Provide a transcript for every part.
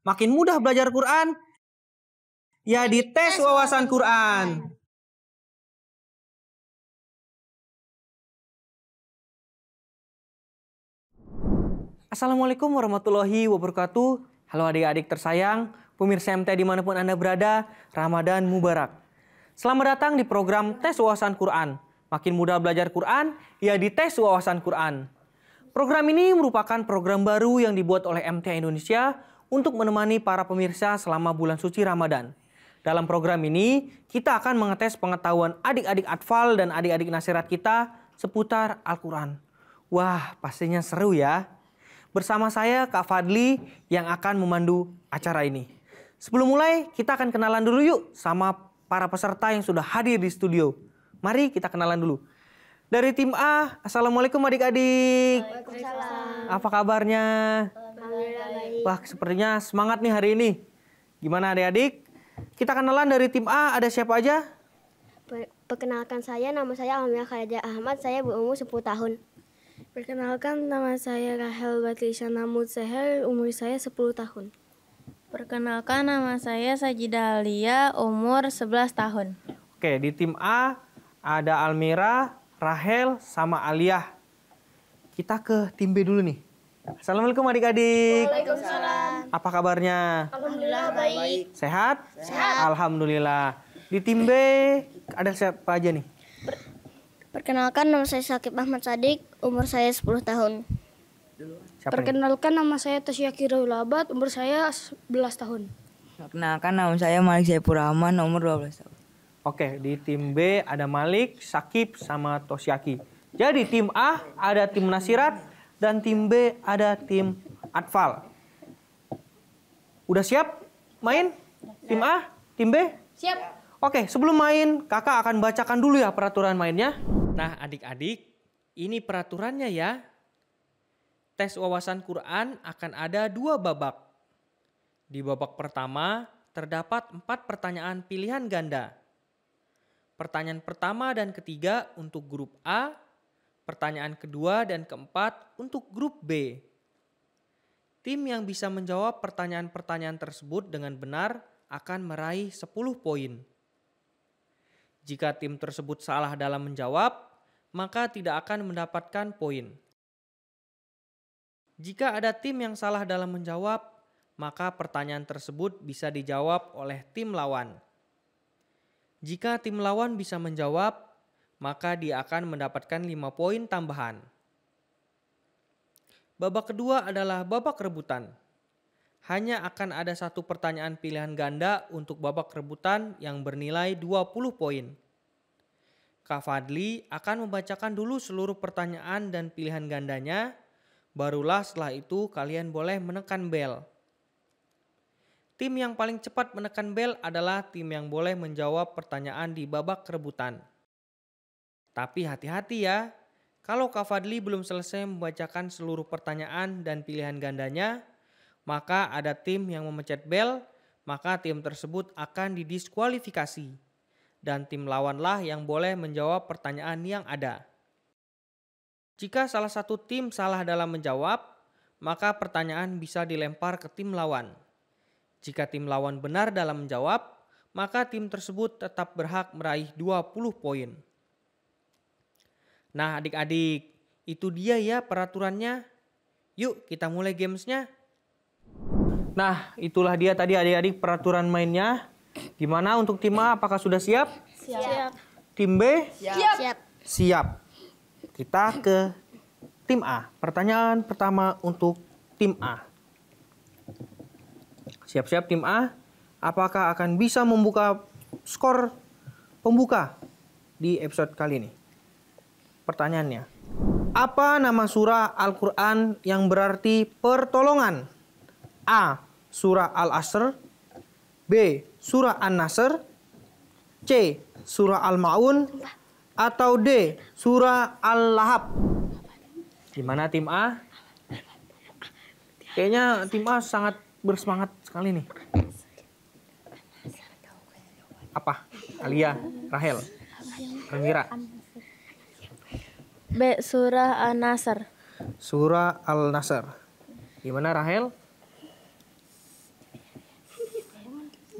Makin mudah belajar Quran? Ya di tes wawasan Quran. Assalamualaikum warahmatullahi wabarakatuh. Halo adik-adik tersayang, pemirsa MT dimanapun Anda berada, Ramadan Mubarak. Selamat datang di program Tes Wawasan Quran. Makin mudah belajar Quran, ya di tes wawasan Quran. Program ini merupakan program baru yang dibuat oleh MT Indonesia untuk menemani para pemirsa selama bulan suci Ramadan. Dalam program ini, kita akan mengetes pengetahuan adik-adik Atfal dan adik-adik nasirat kita seputar Al-Quran. Wah, pastinya seru ya. Bersama saya, Kak Fadli, yang akan memandu acara ini. Sebelum mulai, kita akan kenalan dulu yuk sama para peserta yang sudah hadir di studio. Mari kita kenalan dulu. Dari tim A, Assalamualaikum adik-adik. Waalaikumsalam. Apa kabarnya? Alhamdulillah baik. Wah, sepertinya semangat nih hari ini. Gimana adik-adik? Kita kenalan dari tim A, ada siapa aja? Perkenalkan saya, nama saya Almia Khadijah Ahmad, saya berumur 10 tahun. Perkenalkan, nama saya Rahel Batlisyana Mutseher, umur saya 10 tahun. Perkenalkan, nama saya Sajidah Alia, umur 11 tahun. Oke, di tim A ada Almira, Rahel, sama Aliyah. Kita ke tim B dulu nih. Assalamualaikum adik-adik. Waalaikumsalam. Apa kabarnya? Alhamdulillah baik. Sehat? Sehat. Alhamdulillah. Di tim B ada siapa aja nih? Perkenalkan, nama saya Sakib Ahmad Sadik, umur saya 10 tahun. Siapa nih? Perkenalkan, nama saya Tasyaki Raulabat, umur saya 11 tahun. Perkenalkan, nama saya Malik Saifur Rahman, umur 12 tahun. Oke, di tim B ada Malik, Sakib, sama Tosyaki. Jadi tim A ada tim Nasirat dan tim B ada tim Atfal. Udah siap main? Tim A, tim B? Siap. Oke, sebelum main, kakak akan bacakan dulu ya peraturan mainnya. Nah, adik-adik, ini peraturannya ya. Tes wawasan Quran akan ada 2 babak. Di babak pertama, terdapat 4 pertanyaan pilihan ganda. Pertanyaan pertama dan ketiga untuk grup A, pertanyaan kedua dan keempat untuk grup B. Tim yang bisa menjawab pertanyaan-pertanyaan tersebut dengan benar akan meraih 10 poin. Jika tim tersebut salah dalam menjawab, maka tidak akan mendapatkan poin. Jika ada tim yang salah dalam menjawab, maka pertanyaan tersebut bisa dijawab oleh tim lawan. Jika tim lawan bisa menjawab, maka dia akan mendapatkan 5 poin tambahan. Babak kedua adalah babak rebutan. Hanya akan ada 1 pertanyaan pilihan ganda untuk babak rebutan yang bernilai 20 poin. Kak Fadli akan membacakan dulu seluruh pertanyaan dan pilihan gandanya, barulah setelah itu kalian boleh menekan bel. Tim yang paling cepat menekan bel adalah tim yang boleh menjawab pertanyaan di babak rebutan. Tapi hati-hati ya, kalau Kak Fadli belum selesai membacakan seluruh pertanyaan dan pilihan gandanya, maka ada tim yang memencet bel, maka tim tersebut akan didiskualifikasi. Dan tim lawanlah yang boleh menjawab pertanyaan yang ada. Jika salah satu tim salah dalam menjawab, maka pertanyaan bisa dilempar ke tim lawan. Jika tim lawan benar dalam menjawab, maka tim tersebut tetap berhak meraih 20 poin. Nah adik-adik, itu dia ya peraturannya. Yuk kita mulai gamesnya. Nah, itulah dia tadi adik-adik peraturan mainnya. Gimana untuk tim A? Apakah sudah siap? Siap. Tim B? Siap. Siap. Kita ke tim A. Pertanyaan pertama untuk tim A. Siap-siap tim A. Apakah akan bisa membuka skor pembuka di episode kali ini? Pertanyaannya. Apa nama surah Al-Quran yang berarti pertolongan? A. Surah Al-Asr, B. Surah An-Nasr, C. Surah Al-Ma'un, atau D. Surah Al-Lahab. Gimana tim A? Kayaknya tim A sangat bersemangat sekali nih. Apa? Alia, Rahel, Almira. B. Surah An-Nasr. Surah Al-Nasr. Gimana Rahel?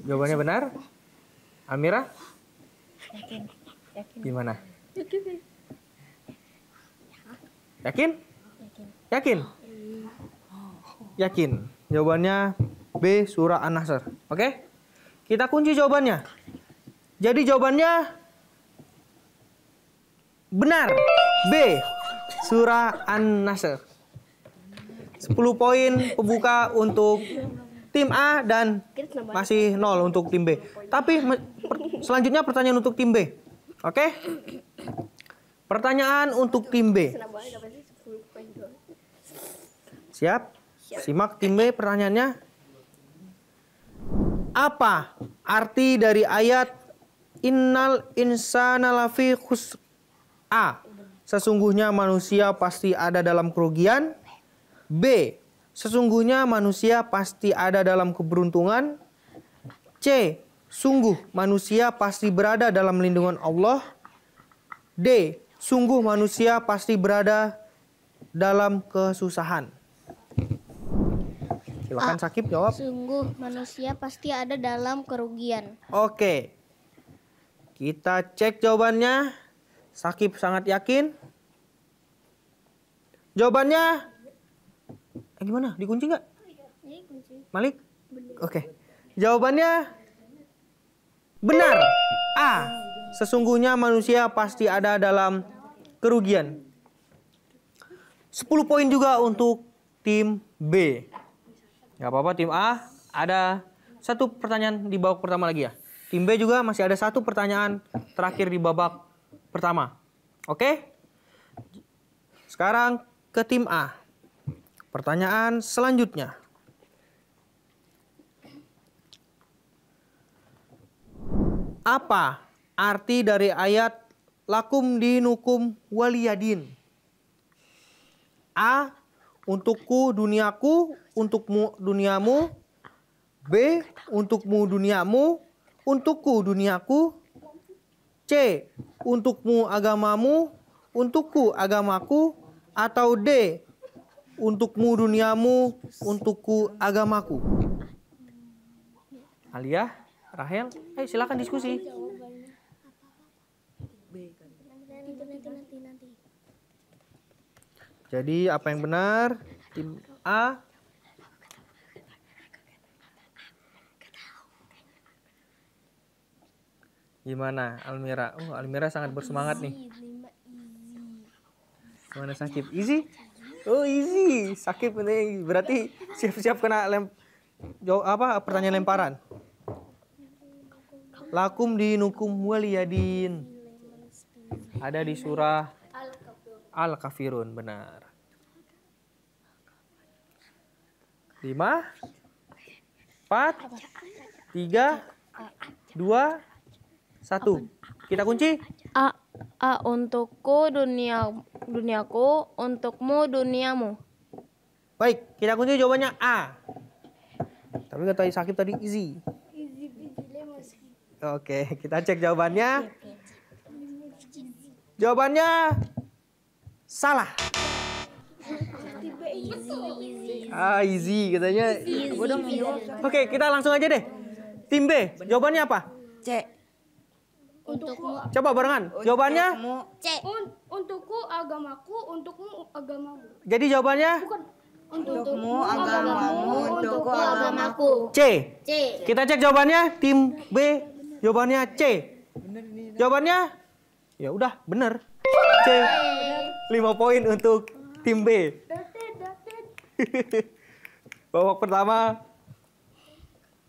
Jawabannya benar? Almira? Gimana? Yakin? Yakin? Yakin. Jawabannya B, surah An-Nasr. Oke? Kita kunci jawabannya. Jadi jawabannya benar. B, surah An-Nasr. 10 poin pembuka untuk tim A dan masih 0 untuk tim B. Tapi selanjutnya pertanyaan untuk tim B. Oke? Pertanyaan untuk tim B. Siap? Simak tim B pertanyaannya. Apa arti dari ayat Innal insana lafi khusr? A. Sesungguhnya manusia pasti ada dalam kerugian. B. Sesungguhnya manusia pasti ada dalam keberuntungan. C. Sungguh manusia pasti berada dalam lindungan Allah. D. Sungguh manusia pasti berada dalam kesusahan. Silakan Sakib jawab. Sungguh manusia pasti ada dalam kerugian. Oke. Kita cek jawabannya. Sakib sangat yakin. Jawabannya gimana? Dikunci nggak? Malik? Oke. Jawabannya benar. A. Sesungguhnya manusia pasti ada dalam kerugian. 10 poin juga untuk tim B. Gak apa-apa tim A. Ada satu pertanyaan di babak pertama lagi ya. Tim B juga masih ada satu pertanyaan terakhir di babak pertama. Oke? Sekarang ke tim A. Pertanyaan selanjutnya. Apa arti dari ayat lakum dinukum waliyadin? A. Untukku duniaku, untukmu duniamu. B. Untukmu duniamu, untukku duniaku. C. Untukmu agamamu, untukku agamaku. Atau D. Untukmu duniamu, untukku agamaku. Alia, Rahel, silakan diskusi. Jadi apa yang benar? Tim A. Gimana Almira? Oh, Almira sangat bersemangat nih. Gimana Sakib? Easy? Oh, easy. Sakib ini berarti siap-siap kena pertanyaan lemparan. Lakum dinukum waliyadin. Ada di surah Al-Kafirun, benar. 5, 4, 3, 2, 1. Kita kunci. A. Untukku duniaku, untukmu duniamu. Baik, kita kunci jawabannya A. Tapi kata Sakib tadi easy. Oke, kita cek jawabannya. Jawabannya salah. Easy katanya. Oke, kita langsung aja deh. Tim B, jawabannya apa? C. Untukmu. Coba barengan. Jawabannya? C. Untukku agamaku, untukmu agamamu. Jadi jawabannya? Untukmu agamamu, untukku agamaku. C. C. Kita cek jawabannya. Tim B, jawabannya C. Jawabannya? Ya udah, bener. C. 5 poin untuk tim B. Babak pertama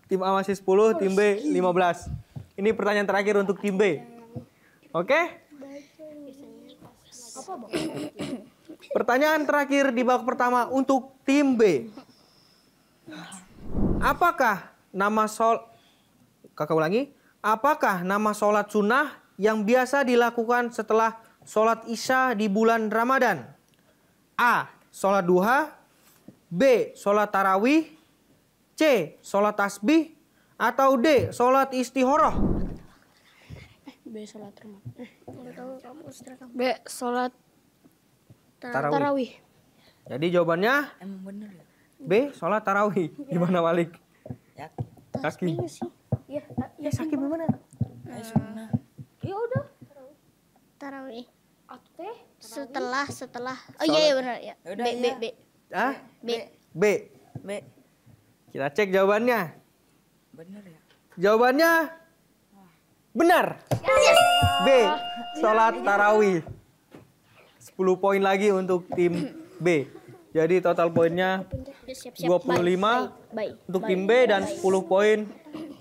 tim A masih 10, tim B 15. Ini pertanyaan terakhir untuk tim B. Oke? Pertanyaan terakhir di babak pertama untuk tim B. Apakah nama Apakah nama sholat sunnah yang biasa dilakukan setelah sholat isya di bulan Ramadan? A. Sholat duha. B. Sholat tarawih. C. Sholat tasbih. Atau D. Sholat istihoroh. B. Sholat B. Sholat tarawih. Jadi jawabannya Emang bener ya? B. Sholat tarawih. Gimana Malik? Yakin. Yakin. Sakit gimana? Ya udah. Tarawih. Atau teh? Setelah. Oh iya benar ya. Yaudah, B. iya. Ah? B. B. B. Kita cek jawabannya. Bener ya? Jawabannya benar. B. Sholat tarawih. 10 poin lagi untuk tim B. Jadi total poinnya Siap-siap. 25 untuk tim B dan 10 poin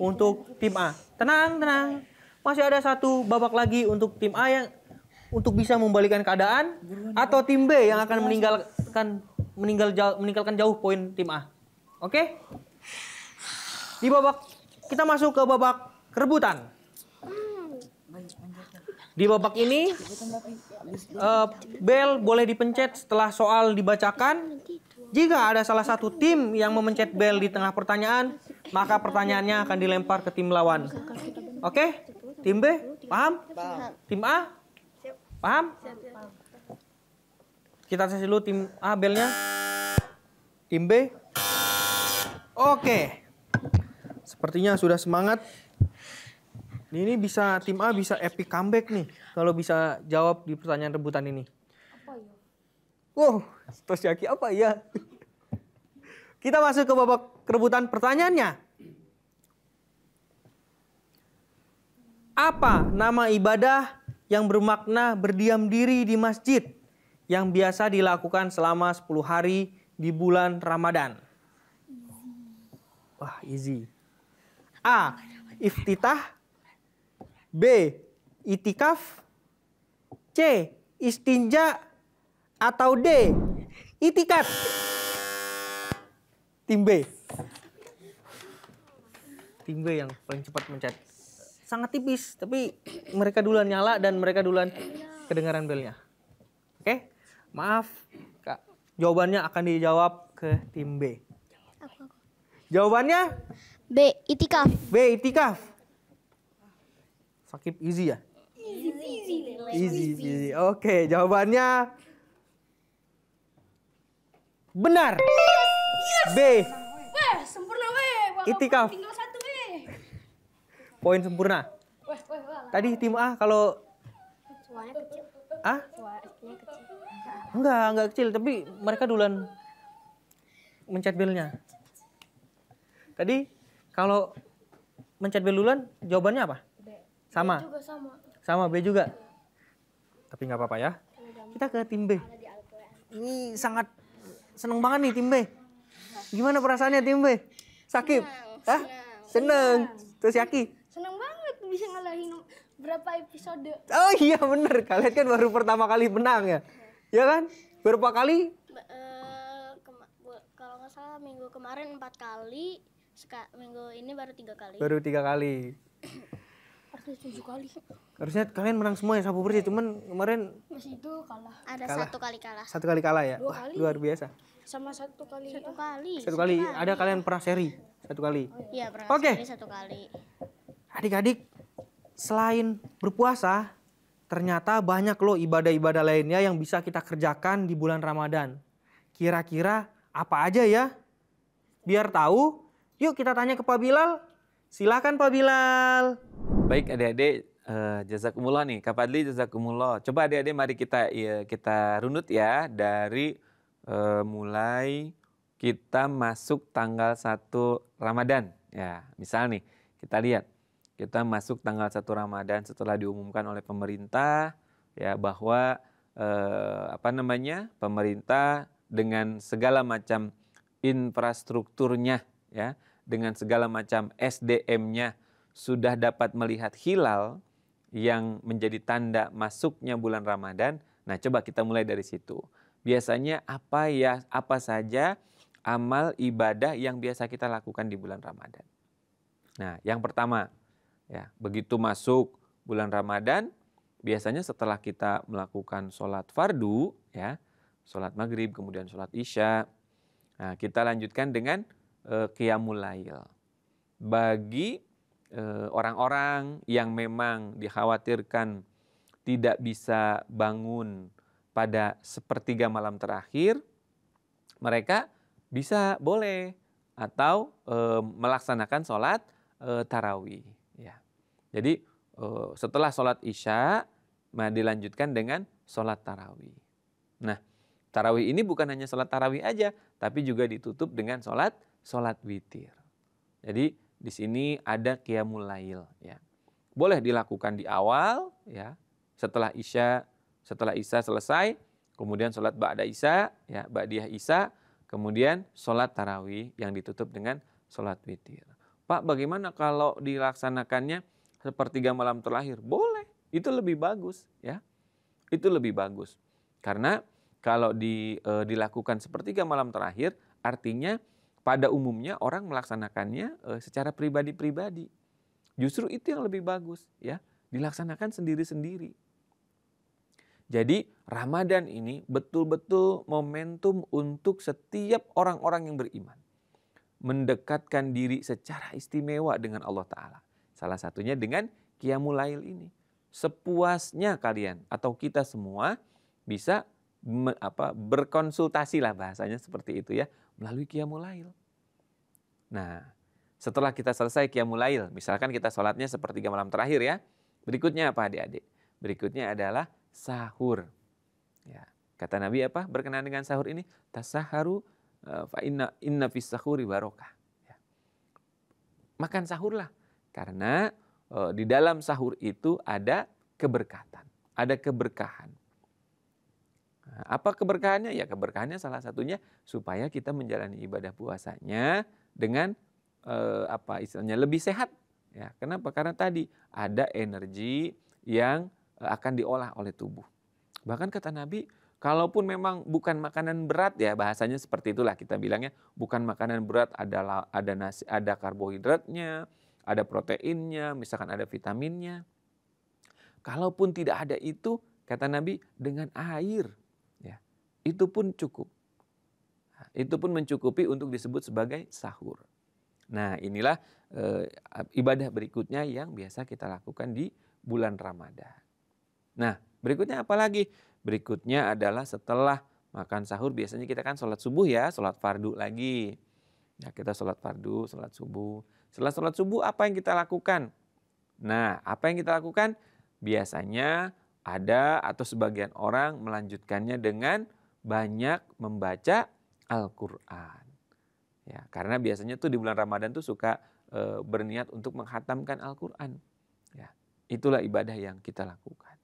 untuk tim A. Tenang. Masih ada satu babak lagi untuk tim A yang untuk bisa membalikan keadaan atau tim B yang akan meninggalkan jauh poin tim A. Oke? Kita masuk ke babak rebutan. Di babak ini bel boleh dipencet setelah soal dibacakan. Jika ada salah satu tim yang memencet bel di tengah pertanyaan, maka pertanyaannya akan dilempar ke tim lawan. Oke? Tim B, paham? Tim A? Paham? Kita tes dulu tim A belnya. Tim B. Oke. Sepertinya sudah semangat. Ini bisa tim A bisa epic comeback nih kalau bisa jawab di pertanyaan rebutan ini. Wow, Tosyaki apa ya? Kita masuk ke babak rebutan pertanyaannya. Apa nama ibadah yang bermakna berdiam diri di masjid yang biasa dilakukan selama 10 hari di bulan Ramadan? Wah, easy. A. Iftitah. B. Itikaf. C. Istinja. Atau D. Itikat. Tim B. Tim B yang paling cepat mencet. Sangat tipis, tapi mereka duluan nyala dan mereka duluan kedengaran belnya. Oke? Maaf, Kak. Jawabannya akan dijawab ke tim B. Jawabannya B. Itikaf. B. Itikaf. Sakit easy ya? Easy. Oke, jawabannya benar. B. Sempurna weh. Itikaf. Tinggal satu weh. Poin sempurna. Tadi tim A kalau Suaranya kecil. A? Suaranya kecil. Enggak kecil, tapi mereka duluan mencet belnya. Tadi kalau mencet bel duluan, jawabannya apa? Sama. Sama B juga. Tapi nggak apa-apa ya. Kita ke tim B. Ini sangat seneng banget nih tim B. Gimana perasaannya tim B? Sakit? Hah? Seneng. Terus Yaki? Seneng banget bisa ngalahin berapa episode. Oh iya bener. Kalian kan baru pertama kali menang ya? Ya kan? Berapa kali? Kalau nggak salah minggu kemarin 4 kali, minggu ini baru 3 kali. Baru 3 kali. Harusnya 7 kali. Harusnya kalian menang semua ya sapu bersih. Cuman kemarin Masih itu kalah. Ada Kalah. 1 kali kalah. 1 kali kalah ya? 2 Wah, kali. luar biasa. Sama 1 kali. 1 kali. 1 kali. Ada kalian pernah seri? 1 kali. Iya, pernah Oke. sekali 1 kali. Adik-adik, selain berpuasa, ternyata banyak loh ibadah-ibadah lainnya yang bisa kita kerjakan di bulan Ramadan. Kira-kira apa aja ya? Biar tahu, yuk kita tanya ke Pak Bilal. Silakan Pak Bilal. Baik adik-adik, jazakumullah nih, Kak Fadli jazakumullah. Coba adik-adik mari kita runut ya dari mulai kita masuk tanggal 1 Ramadan. Ya, misal nih kita lihat, kita masuk tanggal 1 Ramadan setelah diumumkan oleh pemerintah ya bahwa pemerintah dengan segala macam infrastrukturnya ya, dengan segala macam SDM-nya sudah dapat melihat hilal yang menjadi tanda masuknya bulan Ramadan. Nah, coba kita mulai dari situ. Biasanya apa saja amal ibadah yang biasa kita lakukan di bulan Ramadan. Nah, yang pertama, ya, begitu masuk bulan Ramadan, biasanya setelah kita melakukan sholat fardu, ya, sholat maghrib, kemudian sholat isya, nah, kita lanjutkan dengan qiyamul lail. Bagi orang-orang yang memang dikhawatirkan tidak bisa bangun pada sepertiga malam terakhir, mereka boleh atau melaksanakan sholat tarawih. Ya. Jadi setelah sholat isya, dilanjutkan dengan sholat tarawih. Nah, tarawih ini bukan hanya sholat tarawih aja, tapi juga ditutup dengan sholat witir. Jadi di sini ada qiyamul lail. Ya. Boleh dilakukan di awal, ya, setelah isya selesai, kemudian sholat ba'da isya, ya, ba'diyah isya, kemudian sholat tarawih yang ditutup dengan sholat witir. Pak, bagaimana kalau dilaksanakannya sepertiga malam terakhir? Boleh, itu lebih bagus, ya. Itu lebih bagus. Karena kalau dilakukan sepertiga malam terakhir, artinya pada umumnya orang melaksanakannya secara pribadi-pribadi. Justru itu yang lebih bagus, ya, dilaksanakan sendiri-sendiri. Jadi Ramadan ini betul-betul momentum untuk setiap orang-orang yang beriman mendekatkan diri secara istimewa dengan Allah Ta'ala. Salah satunya dengan qiyamul lail ini. Sepuasnya kalian atau kita semua bisa berkonsultasi lah, bahasanya seperti itu ya, melalui qiyamul lail. Nah, setelah kita selesai qiyamul lail, misalkan kita sholatnya sepertiga malam terakhir ya, berikutnya apa adik-adik? Berikutnya adalah sahur. Ya, kata Nabi apa berkenaan dengan sahur ini? Tasaharu fa inna fis sahuri barokah. Ya. Makan sahurlah, karena di dalam sahur itu ada keberkatan, ada keberkahan. Nah, apa keberkahannya? Ya, keberkahannya salah satunya supaya kita menjalani ibadah puasanya dengan istilahnya lebih sehat. Ya, kenapa? Karena tadi ada energi yang akan diolah oleh tubuh. Bahkan kata Nabi, kalaupun memang bukan makanan berat, ya bahasanya seperti itulah kita bilangnya, bukan makanan berat, ada nasi, ada karbohidratnya, ada proteinnya, misalkan ada vitaminnya. Kalaupun tidak ada itu, kata Nabi, dengan air, ya, itu pun cukup. Nah, itu pun mencukupi untuk disebut sebagai sahur. Nah, inilah ibadah berikutnya yang biasa kita lakukan di bulan Ramadan. Nah, berikutnya apa lagi? Berikutnya adalah setelah makan sahur biasanya kita kan sholat subuh ya, sholat fardu lagi. Nah, kita sholat fardu, sholat subuh. Setelah sholat subuh apa yang kita lakukan? Nah, apa yang kita lakukan? Biasanya ada atau sebagian orang melanjutkannya dengan banyak membaca Al-Quran. Ya, karena biasanya tuh di bulan Ramadan tuh suka berniat untuk menghatamkan Al-Quran. Ya, itulah ibadah yang kita lakukan.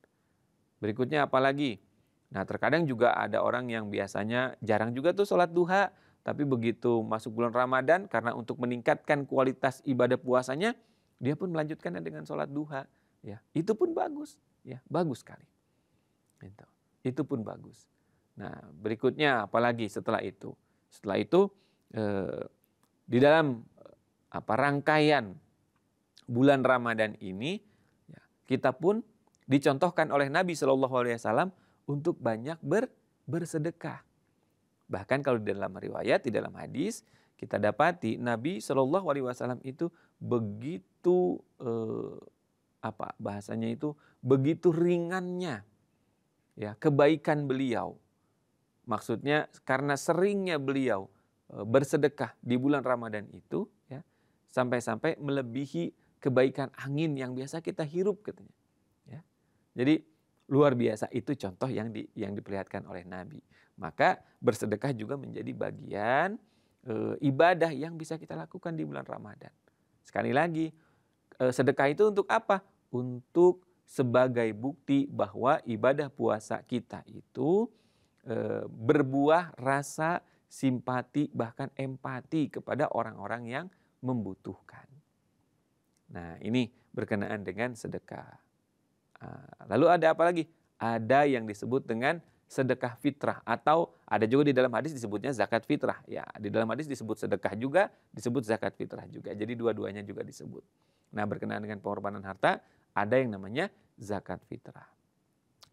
Berikutnya apa lagi? Nah, terkadang juga ada orang yang biasanya jarang juga tuh sholat duha, tapi begitu masuk bulan Ramadan karena untuk meningkatkan kualitas ibadah puasanya, dia pun melanjutkannya dengan sholat duha. Ya, itu pun bagus, ya, bagus sekali. Itu pun bagus. Nah, berikutnya apa lagi setelah itu? Setelah itu di dalam rangkaian bulan Ramadan ini, ya, kita pun dicontohkan oleh Nabi SAW untuk banyak bersedekah. Bahkan kalau di dalam riwayat, di dalam hadis, kita dapati Nabi SAW itu begitu bahasanya itu begitu ringannya, ya, kebaikan beliau. Maksudnya karena seringnya beliau bersedekah di bulan Ramadan itu, ya, sampai-sampai melebihi kebaikan angin yang biasa kita hirup katanya. Ya. Jadi luar biasa, itu contoh yang diperlihatkan oleh Nabi. Maka bersedekah juga menjadi bagian ibadah yang bisa kita lakukan di bulan Ramadan. Sekali lagi, sedekah itu untuk apa? Untuk sebagai bukti bahwa ibadah puasa kita itu berbuah rasa simpati bahkan empati kepada orang-orang yang membutuhkan. Nah, ini berkenaan dengan sedekah. Lalu ada apa lagi? Ada yang disebut dengan sedekah fitrah, atau ada juga di dalam hadis disebutnya zakat fitrah. Ya, di dalam hadis disebut sedekah juga, disebut zakat fitrah juga. Jadi dua-duanya juga disebut. Nah, berkenaan dengan pengorbanan harta, ada yang namanya zakat fitrah,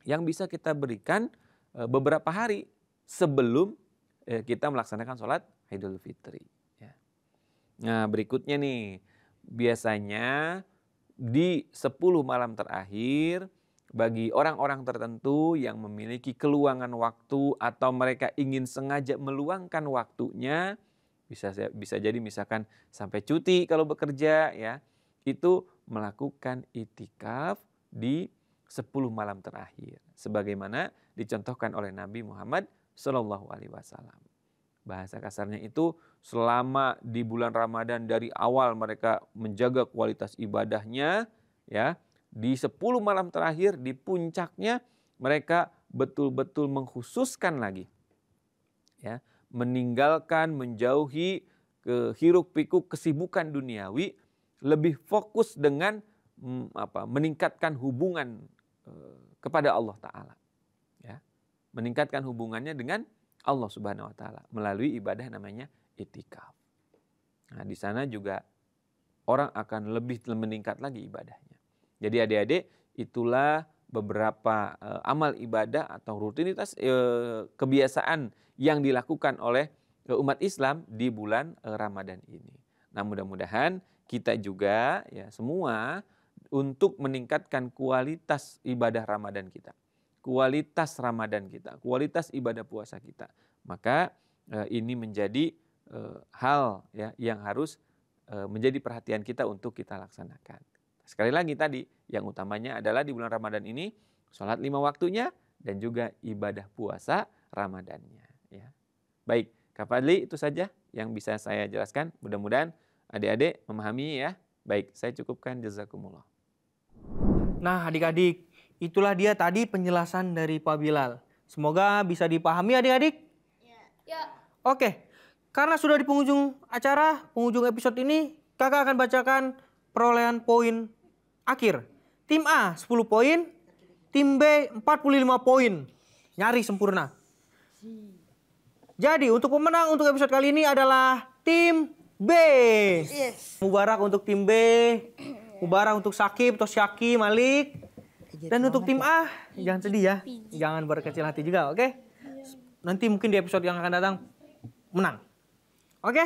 yang bisa kita berikan beberapa hari sebelum kita melaksanakan sholat Idul Fitri. Ya. Nah, berikutnya nih, biasanya di 10 malam terakhir, bagi orang-orang tertentu yang memiliki keluangan waktu atau mereka ingin sengaja meluangkan waktunya, bisa jadi misalkan sampai cuti kalau bekerja, ya, itu melakukan itikaf di 10 malam terakhir. Sebagaimana dicontohkan oleh Nabi Muhammad SAW. Bahasa kasarnya itu selama di bulan Ramadan dari awal mereka menjaga kualitas ibadahnya, ya. Di 10 malam terakhir di puncaknya mereka betul-betul mengkhususkan lagi, ya, meninggalkan, menjauhi hiruk pikuk kesibukan duniawi, lebih fokus dengan meningkatkan hubungan kepada Allah Ta'ala, ya, meningkatkan hubungannya dengan Allah Subhanahu Wa Ta'ala melalui ibadah namanya itikaf. Nah, di sana juga orang akan lebih meningkat lagi ibadahnya. Jadi adik-adik, itulah beberapa amal ibadah atau rutinitas kebiasaan yang dilakukan oleh umat Islam di bulan Ramadan ini. Nah, mudah-mudahan kita juga, ya, semua untuk meningkatkan kualitas ibadah Ramadan kita, kualitas Ramadan kita, kualitas ibadah puasa kita. Maka ini menjadi hal, ya, yang harus menjadi perhatian kita untuk kita laksanakan. Sekali lagi tadi, yang utamanya adalah di bulan Ramadan ini sholat 5 waktunya dan juga ibadah puasa Ramadannya. Ya. Baik, Kak Fadli, itu saja yang bisa saya jelaskan. Mudah-mudahan adik-adik memahami, ya. Baik, saya cukupkan. Jazakumullah. Nah, adik-adik, itulah dia tadi penjelasan dari Pak Bilal. Semoga bisa dipahami adik-adik. Ya. Oke, karena sudah di penghujung acara, penghujung episode ini, kakak akan bacakan perolehan poin akhir. Tim A 10 poin, tim B 45 poin. Nyaris sempurna. Jadi untuk pemenang untuk episode kali ini adalah tim B. Yes. Mubarak untuk tim B, mubarak untuk Syakib atau Syaki, Malik. Dan untuk tim A, jangan sedih ya. Jangan berkecil hati juga, oke? Nanti mungkin di episode yang akan datang menang. Oke?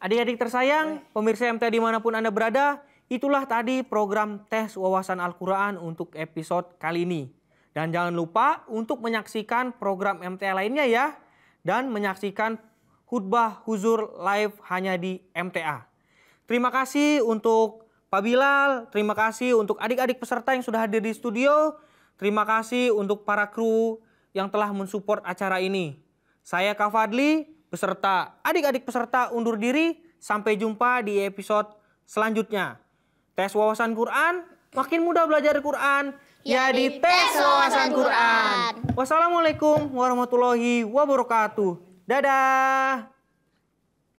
Adik-adik tersayang, pemirsa MTA dimanapun Anda berada, itulah tadi program tes wawasan Al-Quran untuk episode kali ini. Dan jangan lupa untuk menyaksikan program MTA lainnya ya. Dan menyaksikan khutbah huzur live hanya di MTA. Terima kasih untuk Pak Bilal, terima kasih untuk adik-adik peserta yang sudah hadir di studio. Terima kasih untuk para kru yang telah mensupport acara ini. Saya Kak Fadli, beserta adik-adik peserta undur diri. Sampai jumpa di episode selanjutnya. Tes wawasan Quran, makin mudah belajar Quran. Ya di tes wawasan Quran. Wassalamualaikum warahmatullahi wabarakatuh. Dadah.